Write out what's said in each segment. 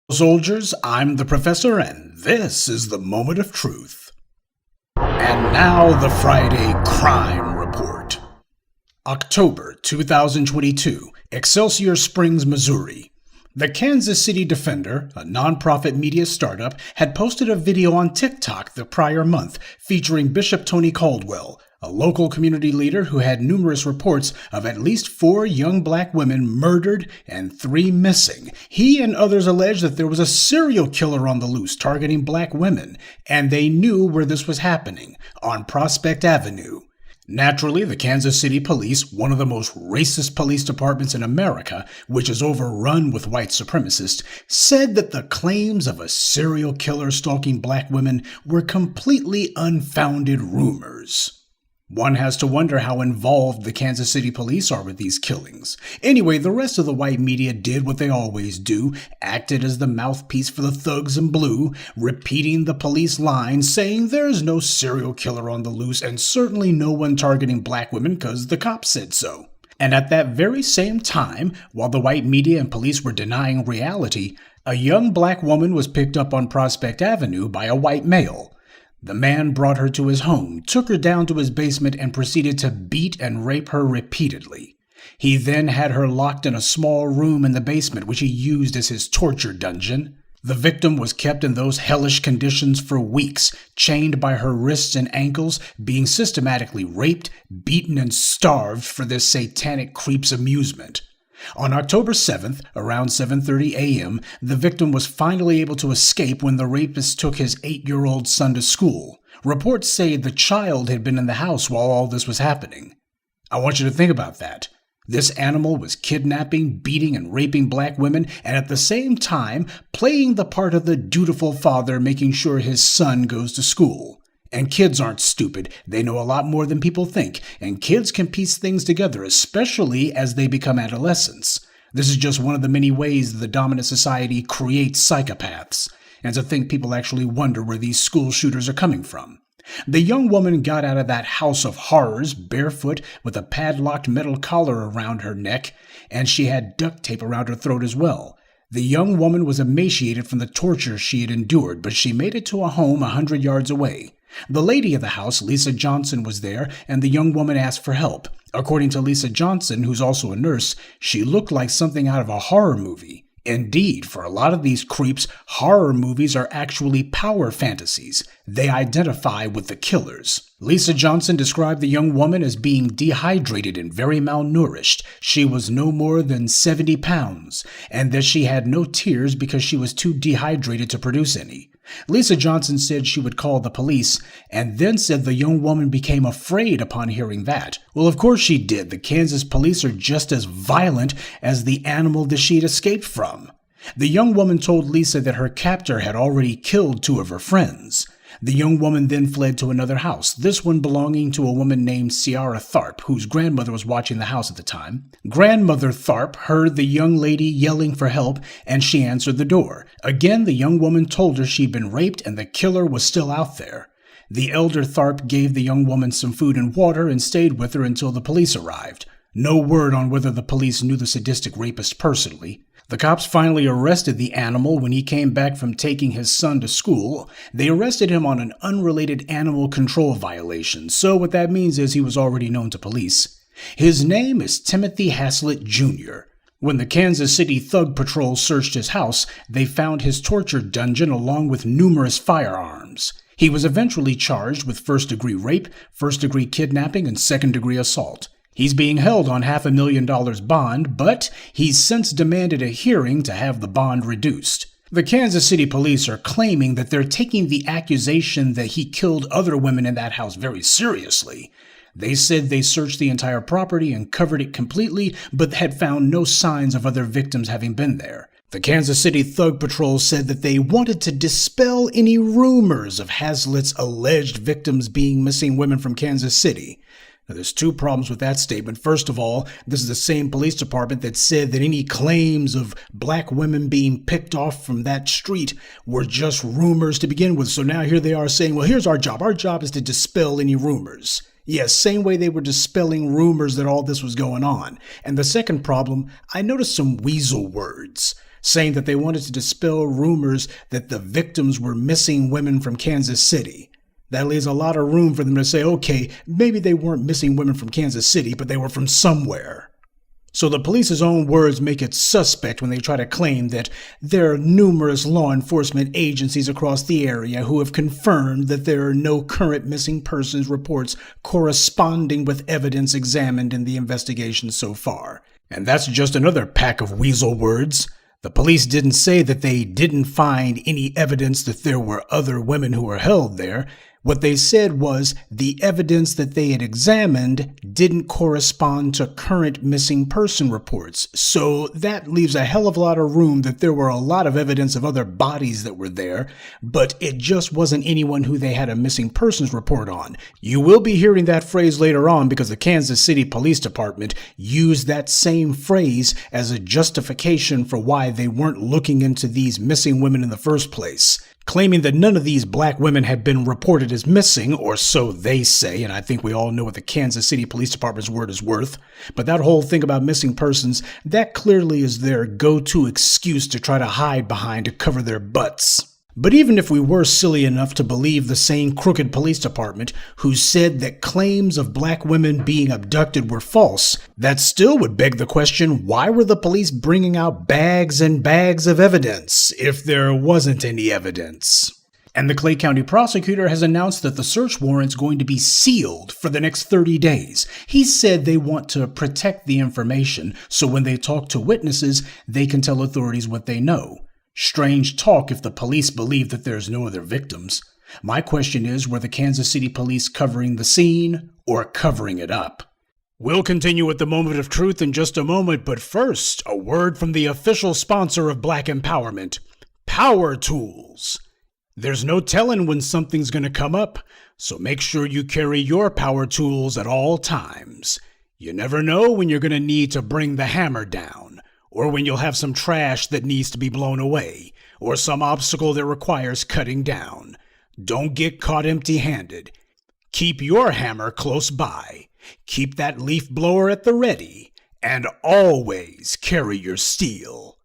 Soldiers, I'm the Professor, and this is the Moment of Truth. And now the Friday Crime Report. October 2022, Excelsior Springs, Missouri. The Kansas City Defender, a nonprofit media startup, had posted a video on TikTok the prior month featuring Bishop Tony Caldwell, a local community leader who had numerous reports of at least 4 young black women murdered and 3 missing. He and others alleged that there was a serial killer on the loose targeting black women, and they knew where this was happening, on Prospect Avenue. Naturally, the Kansas City Police, one of the most racist police departments in America, which is overrun with white supremacists, said that the claims of a serial killer stalking black women were completely unfounded rumors. One has to wonder how involved the Kansas City Police are with these killings. Anyway, the rest of the white media did what they always do, acted as the mouthpiece for the thugs in blue, repeating the police line, saying there's no serial killer on the loose and certainly no one targeting black women because the cops said so. And at that very same time, while the white media and police were denying reality, a young black woman was picked up on Prospect Avenue by a white male. The man brought her to his home, took her down to his basement, and proceeded to beat and rape her repeatedly. He then had her locked in a small room in the basement, which he used as his torture dungeon. The victim was kept in those hellish conditions for weeks, chained by her wrists and ankles, being systematically raped, beaten, and starved for this satanic creep's amusement. On October 7th, around 7:30 a.m., the victim was finally able to escape when the rapist took his 8-year-old son to school. Reports say the child had been in the house while all this was happening. I want you to think about that. This animal was kidnapping, beating, and raping black women, and at the same time playing the part of the dutiful father making sure his son goes to school. And kids aren't stupid. They know a lot more than people think, and kids can piece things together, especially as they become adolescents. This is just one of the many ways that the dominant society creates psychopaths, and to think people actually wonder where these school shooters are coming from. The young woman got out of that house of horrors barefoot with a padlocked metal collar around her neck, and she had duct tape around her throat as well. The young woman was emaciated from the torture she had endured, but she made it to a home 100 yards away. The lady of the house, Lisa Johnson, was there, and the young woman asked for help. According to Lisa Johnson, who's also a nurse, she looked like something out of a horror movie. Indeed, for a lot of these creeps, horror movies are actually power fantasies. They identify with the killers. Lisa Johnson described the young woman as being dehydrated and very malnourished. She was no more than 70 pounds, and that she had no tears because she was too dehydrated to produce any. Lisa Johnson said she would call the police, and then said the young woman became afraid upon hearing that. Well, of course she did. The Kansas police are just as violent as the animal that she'd escaped from. The young woman told Lisa that her captor had already killed 2 of her friends. The young woman then fled to another house, this one belonging to a woman named Ciara Tharp, whose grandmother was watching the house at the time. Grandmother Tharp heard the young lady yelling for help, and she answered the door. Again, the young woman told her she'd been raped and the killer was still out there. The elder Tharp gave the young woman some food and water and stayed with her until the police arrived. No word on whether the police knew the sadistic rapist personally. The cops finally arrested the animal when he came back from taking his son to school. They arrested him on an unrelated animal control violation, so what that means is he was already known to police. His name is Timothy Haslett Jr. When the Kansas City Thug Patrol searched his house, they found his torture dungeon along with numerous firearms. He was eventually charged with first-degree rape, first-degree kidnapping, and second-degree assault. He's being held on $500,000 bond, but he's since demanded a hearing to have the bond reduced. The Kansas City police are claiming that they're taking the accusation that he killed other women in that house very seriously. They said they searched the entire property and covered it completely, but had found no signs of other victims having been there. The Kansas City Thug Patrol said that they wanted to dispel any rumors of Haslett's alleged victims being missing women from Kansas City. Now, there's 2 problems with that statement. First of all, this is the same police department that said that any claims of black women being picked off from that street were just rumors to begin with. So now here they are saying, well, here's our job. Our job is to dispel any rumors. Yes, same way they were dispelling rumors that all this was going on. And the second problem, I noticed some weasel words. saying that they wanted to dispel rumors that the victims were missing women from Kansas City. That leaves a lot of room for them to say, okay, maybe they weren't missing women from Kansas City, but they were from somewhere. So the police's own words make it suspect when they try to claim that there are numerous law enforcement agencies across the area who have confirmed that there are no current missing persons reports corresponding with evidence examined in the investigation so far. And that's just another pack of weasel words. The police didn't say that they didn't find any evidence that there were other women who were held there. What they said was the evidence that they had examined didn't correspond to current missing person reports. So that leaves a hell of a lot of room that there were a lot of evidence of other bodies that were there, but it just wasn't anyone who they had a missing persons report on. You will be hearing that phrase later on because the Kansas City Police Department used that same phrase as a justification for why they weren't looking into these missing women in the first place, claiming that none of these black women had been reported as missing, or so they say, and I think we all know what the Kansas City Police Department's word is worth. But that whole thing about missing persons, that clearly is their go-to excuse to try to hide behind to cover their butts. But even if we were silly enough to believe the same crooked police department who said that claims of black women being abducted were false, that still would beg the question, why were the police bringing out bags and bags of evidence if there wasn't any evidence? And the Clay County prosecutor has announced that the search warrant's going to be sealed for the next 30 days. He said they want to protect the information so when they talk to witnesses, they can tell authorities what they know. Strange talk if the police believe that there's no other victims. My question is, were the Kansas City police covering the scene or covering it up? We'll continue with the moment of truth in just a moment, but first, a word from the official sponsor of Black Empowerment, Power Tools. There's no telling when something's going to come up, so make sure you carry your power tools at all times. You never know when you're going to need to bring the hammer down, or when you'll have some trash that needs to be blown away, or some obstacle that requires cutting down. Don't get caught empty-handed. Keep your hammer close by. Keep that leaf blower at the ready, and always carry your steel.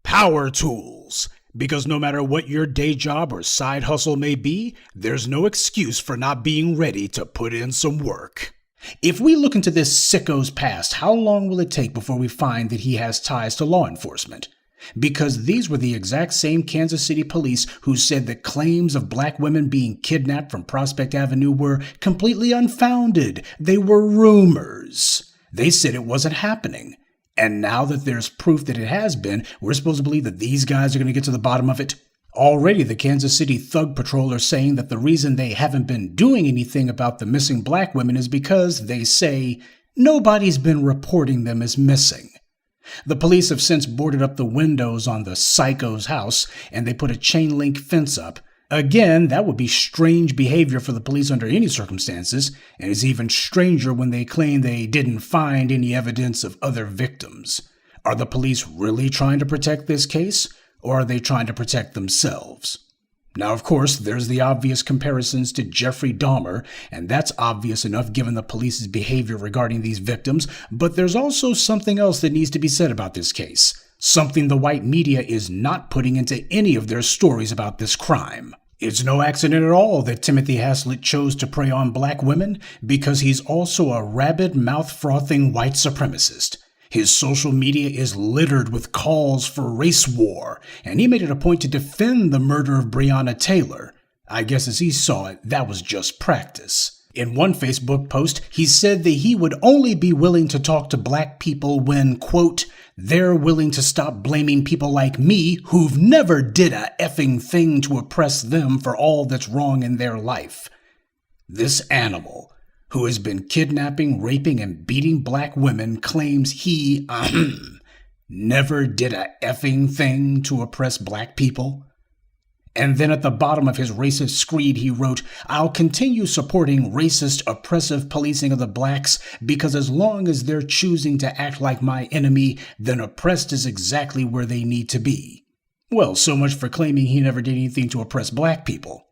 Power tools, because no matter what your day job or side hustle may be, there's no excuse for not being ready to put in some work. If we look into this sicko's past, how long will it take before we find that he has ties to law enforcement? Because these were the exact same Kansas City police who said that claims of black women being kidnapped from Prospect Avenue were completely unfounded. They were rumors. They said it wasn't happening. And now that there's proof that it has been, we're supposed to believe that these guys are going to get to the bottom of it. Already, the Kansas City Thug Patrol are saying that the reason they haven't been doing anything about the missing black women is because, they say, nobody's been reporting them as missing. The police have since boarded up the windows on the psycho's house, and they put a chain-link fence up. Again, that would be strange behavior for the police under any circumstances, and is even stranger when they claim they didn't find any evidence of other victims. Are the police really trying to protect this case? Or are they trying to protect themselves? Now, of course, there's the obvious comparisons to Jeffrey Dahmer, and that's obvious enough given the police's behavior regarding these victims, but there's also something else that needs to be said about this case, something the white media is not putting into any of their stories about this crime. It's no accident at all that Timothy Haslett chose to prey on black women, because he's also a rabid, mouth-frothing white supremacist. His social media is littered with calls for race war, and he made it a point to defend the murder of Breonna Taylor. I guess as he saw it, that was just practice. In one Facebook post, he said that he would only be willing to talk to black people when, quote, they're willing to stop blaming people like me who've never did a effing thing to oppress them for all that's wrong in their life. This animal, who has been kidnapping, raping, and beating black women, claims he, never did a effing thing to oppress black people. And then at the bottom of his racist screed, he wrote, I'll continue supporting racist, oppressive policing of the blacks because as long as they're choosing to act like my enemy, then oppressed is exactly where they need to be. Well, so much for claiming he never did anything to oppress black people.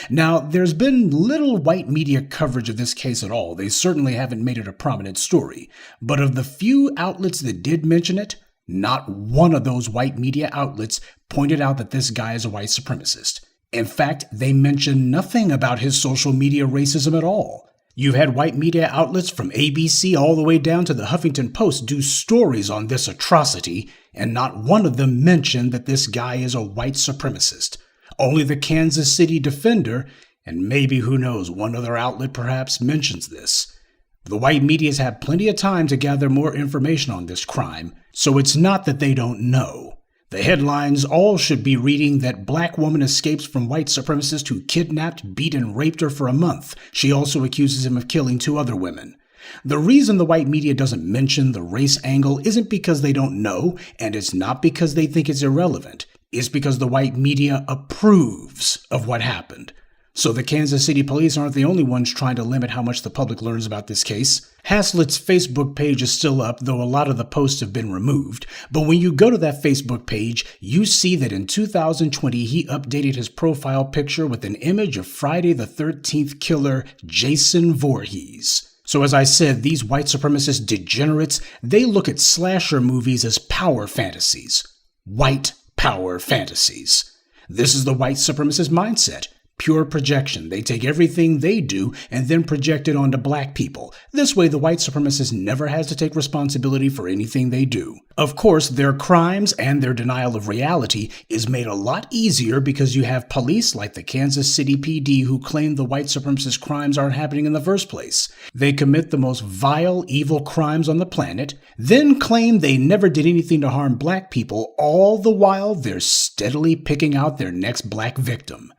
Now, there's been little white media coverage of this case at all. They certainly haven't made it a prominent story. But of the few outlets that did mention it, Not one of those white media outlets pointed out that this guy is a white supremacist. In fact, they mention nothing about his social media racism at all. You've had white media outlets from ABC all the way down to the Huffington Post do stories on this atrocity, and not one of them mentioned that this guy is a white supremacist. Only the Kansas City Defender, and maybe, who knows, one other outlet perhaps, mentions this. The white media's had plenty of time to gather more information on this crime, so it's not that they don't know. The headlines all should be reading that black woman escapes from white supremacist who kidnapped, beat, and raped her for a month. She also accuses him of killing 2 other women. The reason the white media doesn't mention the race angle isn't because they don't know, and it's not because they think it's irrelevant. It's because the white media approves of what happened. So the Kansas City police aren't the only ones trying to limit how much the public learns about this case. Haslett's Facebook page is still up, though a lot of the posts have been removed. But when you go to that Facebook page, you see that in 2020 he updated his profile picture with an image of Friday the 13th killer Jason Voorhees. So as I said, these white supremacist degenerates, they look at slasher movies as power fantasies. White power fantasies. This is the white supremacist mindset. Pure projection. They take everything they do and then project it onto black people. This way, the white supremacist never has to take responsibility for anything they do. Of course, their crimes and their denial of reality is made a lot easier because you have police like the Kansas City PD who claim the white supremacist crimes aren't happening in the first place. They commit the most vile, evil crimes on the planet, then claim they never did anything to harm black people, all the while they're steadily picking out their next black victim.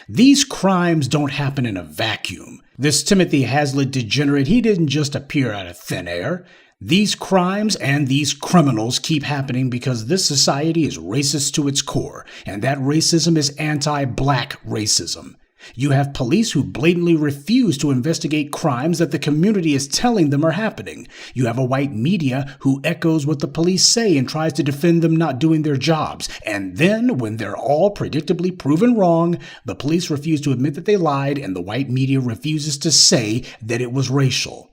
These crimes don't happen in a vacuum. This Timothy Haslett degenerate, he didn't just appear out of thin air. These crimes and these criminals keep happening because this society is racist to its core, and that racism is anti-black racism. You have police who blatantly refuse to investigate crimes that the community is telling them are happening. You have a white media who echoes what the police say and tries to defend them not doing their jobs. And then, when they're all predictably proven wrong, the police refuse to admit that they lied and the white media refuses to say that it was racial.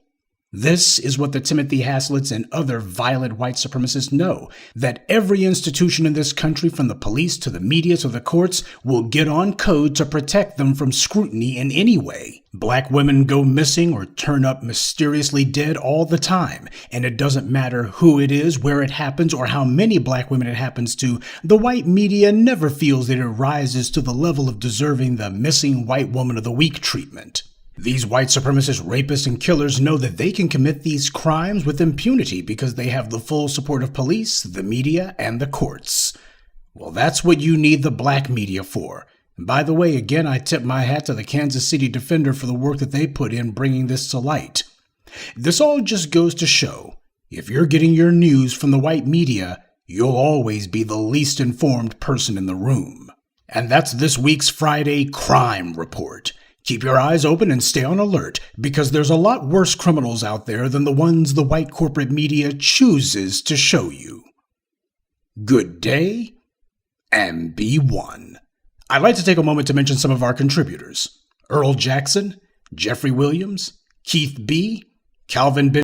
This is what the Timothy Hasletts and other violent white supremacists know, that every institution in this country, from the police to the media to the courts, will get on code to protect them from scrutiny in any way. Black women go missing or turn up mysteriously dead all the time, and it doesn't matter who it is, where it happens, or how many black women it happens to. The white media never feels that it rises to the level of deserving the missing white woman of the week treatment. These white supremacist rapists and killers know that they can commit these crimes with impunity because they have the full support of police, the media, and the courts. Well, that's what you need the black media for. And by the way, again, I tip my hat to the Kansas City Defender for the work that they put in bringing this to light. This all just goes to show, if you're getting your news from the white media, you'll always be the least informed person in the room. And that's this week's Friday Crime Report. Keep your eyes open and stay on alert, because there's a lot worse criminals out there than the ones the white corporate media chooses to show you. Good day, and be one. I'd like to take a moment to mention some of our contributors: Earl Jackson, Jeffrey Williams, Keith B., Calvin